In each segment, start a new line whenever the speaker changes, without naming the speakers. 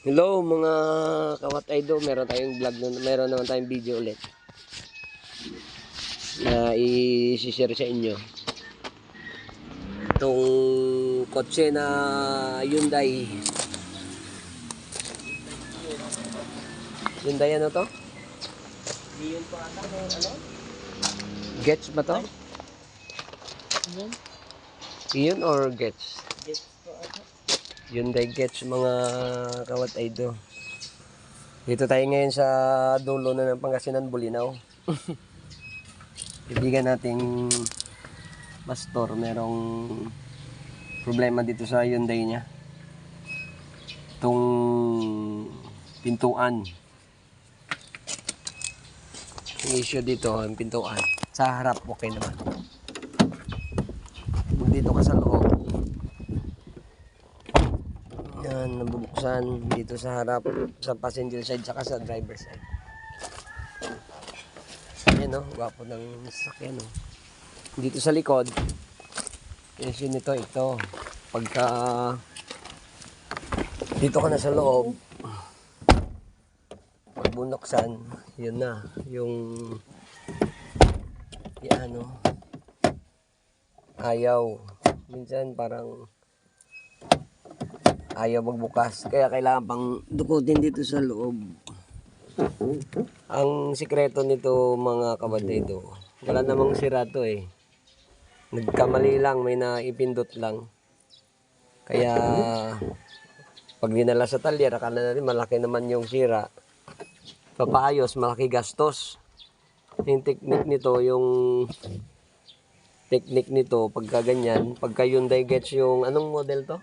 Hello mga kawat-idol, meron tayong vlog, meron naman tayong video ulit na i-share sa inyo. Itong kotse na Hyundai. Hyundai ano to?
Iyon pa ata ano?
Gets ba to?
Iyon?
Iyon or Gets?
Gets pa ata.
Hyundai Gets mga kawat-idol. Dito tayo ngayon sa dulo na ng Pangasinan, Bulinaw. Ibigan nating pastor, merong problema dito sa Hyundai niya. Itong pintuan. Yung issue dito, ang pintuan. Sa harap, okay naman. Kung dito ka sa loob, yan, nabubuksan dito sa harap, sa passenger side, saka sa driver side. Yan o, gwapo ng sasakyan o. Dito sa likod, issue nito, ito. Pagka dito ka na sa loob, pag bunoksan, yun na, yung yan o, ayaw. Minsan parang ayaw magbukas. Kaya kailangan pang dukutin dito sa loob. Ang sikreto nito mga kabadito, wala namang sira to eh. Nagkamali lang, may naipindot lang. Kaya pag dinala sa talyer, akala natin malaki naman yung sira. Papaayos, malaki gastos. Yung technique nito, pagka ganyan, pagka Hyundai Gets yung, anong model to?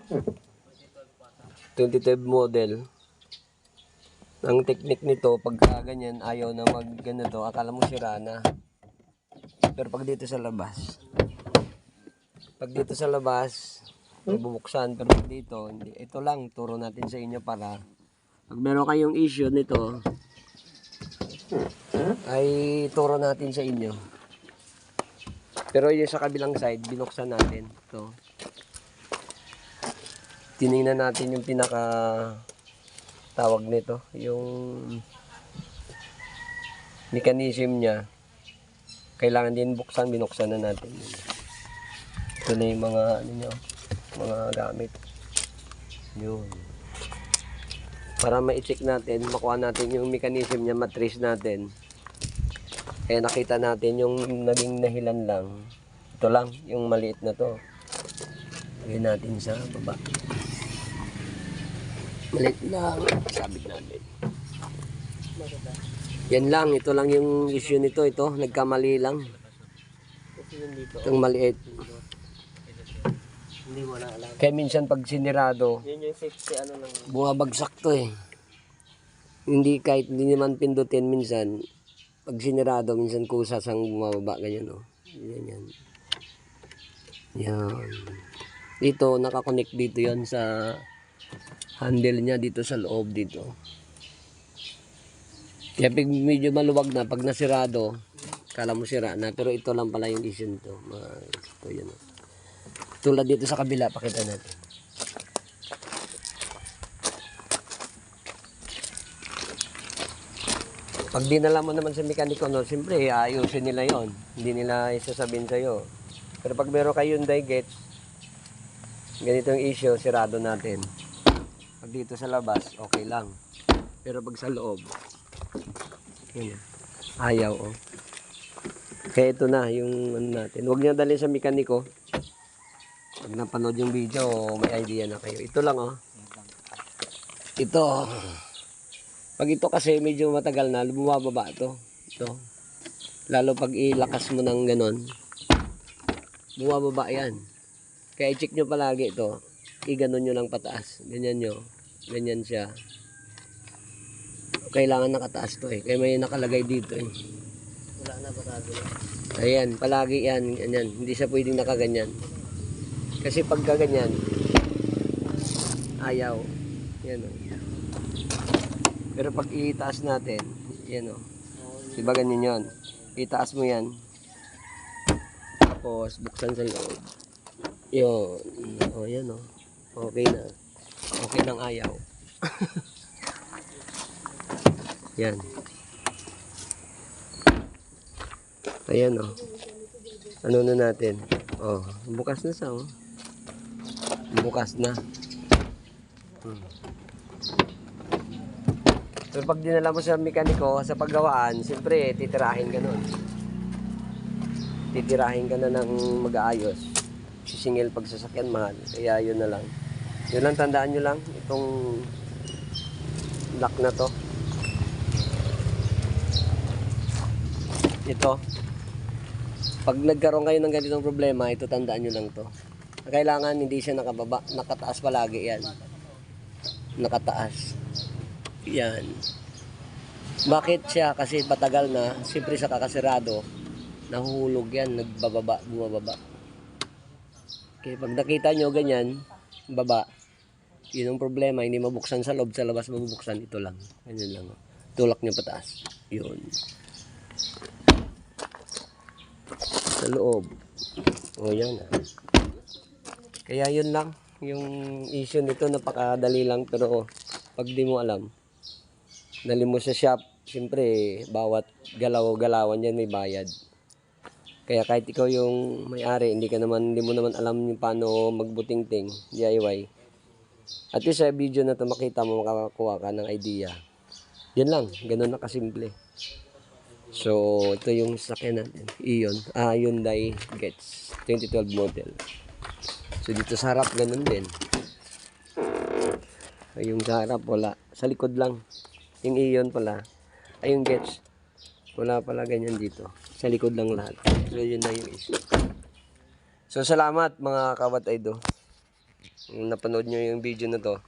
2012 model. Ang technique nito, pagka ganyan, ayaw na ganito, akala mo sira na. Pero pag dito sa labas, bubuksan, pero pag dito, hindi. Ito lang, turo natin sa inyo para pag meron kayong issue nito, ay turo natin sa inyo. Pero yung sa kabilang side, binuksan natin. Ito. Tiningnan natin yung pinaka tawag nito, yung mechanism niya. Kailangan din buksan, binuksan na natin. Ito na yung mga mga gamit. Yun. Para ma-check natin, makuha natin yung mechanism niya, matrace natin. Kaya nakita natin yung naging dahilan lang. Ito lang, yung maliit na to. Lagyan natin sa baba. Maliit lang, sabit natin. Yan lang, ito lang yung issue nito. Ito, nagkamali lang. Itong maliit.
Hindi mo na alam.
Kaya minsan pag sinirado,
Yun yung safety ano lang.
bumabagsak to eh. Kahit hindi naman pindutin minsan, pag sinirado, minsan kusa sang bumababa, ganyan o. Yan. Yan. Dito, nakakonect dito yan sa handle niya dito sa loob dito. Kaya pag medyo maluwag na, pag nasirado, kala mo sira na, pero ito lang pala yung issue nito. Ito yan o. Tulad dito sa kabila, pakita natin. Pag dinala mo naman sa mekaniko, no, siyempre, ayusin nila yon. Hindi nila isasabihin sa'yo. Pero pag meron kayo Hyundai Gets, ganito yung issue, sirado natin. Pag dito sa labas, okay lang. Pero pag sa loob, yun, ayaw, oh. Kaya ito na, yung ano natin. Huwag niyo dalhin sa mekaniko. Pag napanood yung video, may idea na kayo. Ito lang, oh. Ito, pag ito kasi medyo matagal na, bumababa ito. Ito. Lalo pag ilakas mo ng ganon, bumababa yan. Kaya i-check nyo palagi ito. I-ganon nyo lang pataas. Ganyan nyo. Ganyan siya. Kailangan nakataas to eh. Kaya may nakalagay dito eh.
Wala na, pasado na.
Ayan, palagi yan. Ganyan. Hindi siya pwedeng nakaganyan. Kasi pagka ganyan, ayaw. Yan o. Pero pag itaas natin, yan o. Diba ganyan yun? Itaas mo yan. Tapos, buksan sa loob. Yun. O, yan o. Okay na. Okay nang ayaw. Yan. Ayan oh. Ano na natin? Oh, bukas na siya oh. Bukas na. Pero pag dinala mo sa mekaniko, sa paggawaan, siyempre titirahin ka nun. Titirahin ka na ng mag-aayos. Sisingil pag sasakyan mahal. Kaya yun na lang. Yun lang, tandaan nyo lang. Itong lock na to. Ito. Pag nagkaroon kayo ng ganitong problema, ito tandaan nyo lang to. Kailangan hindi siya nakababa. Nakataas palagi yan. Nakataas. Yan. Bakit siya? Kasi patagal na. Siyempre sa kakasirado, nahuhulog yan. Nagbababa, bumababa. Okay, pag nakita nyo ganyan, baba, yun ang problema. Hindi mabuksan sa loob, sa labas mabubuksan. Ito lang. Ganyan lang. Tulak nyo pataas. Yun. Sa loob. O yan ah. Kaya yun lang. Yung issue nito napakadali lang. Pero pag di mo alam, dali mo sa shop, siyempre bawat galaw-galawan yan may bayad. Kaya kahit ikaw yung may-ari, hindi mo naman alam yung paano magbuting-ting, DIY. At least sa video na to makita mo, makakakuha ka ng idea. Yan lang, ganun na kasimple. So, ito yung sasakyan natin. Hyundai Getz 2012 model. So, dito sa harap, ganun din. Yung sa harap, wala. Sa likod lang. Yung Ion pala. Yung Getz. Wala pala ganyan dito. Sa likod lang lahat. So, yun na yung issue. So, salamat mga kawat idol. Kung napanood nyo yung video na to,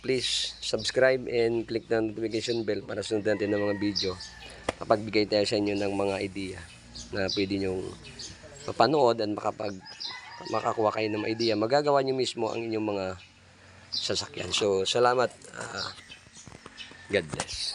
please subscribe and click the notification bell para sundan natin ng mga video kapag bigay tayo sa inyo ng mga idea na pwede nyong mapanood at makakuha kayo ng idea. Magagawa nyo mismo ang inyong mga sasakyan. So, salamat. God bless.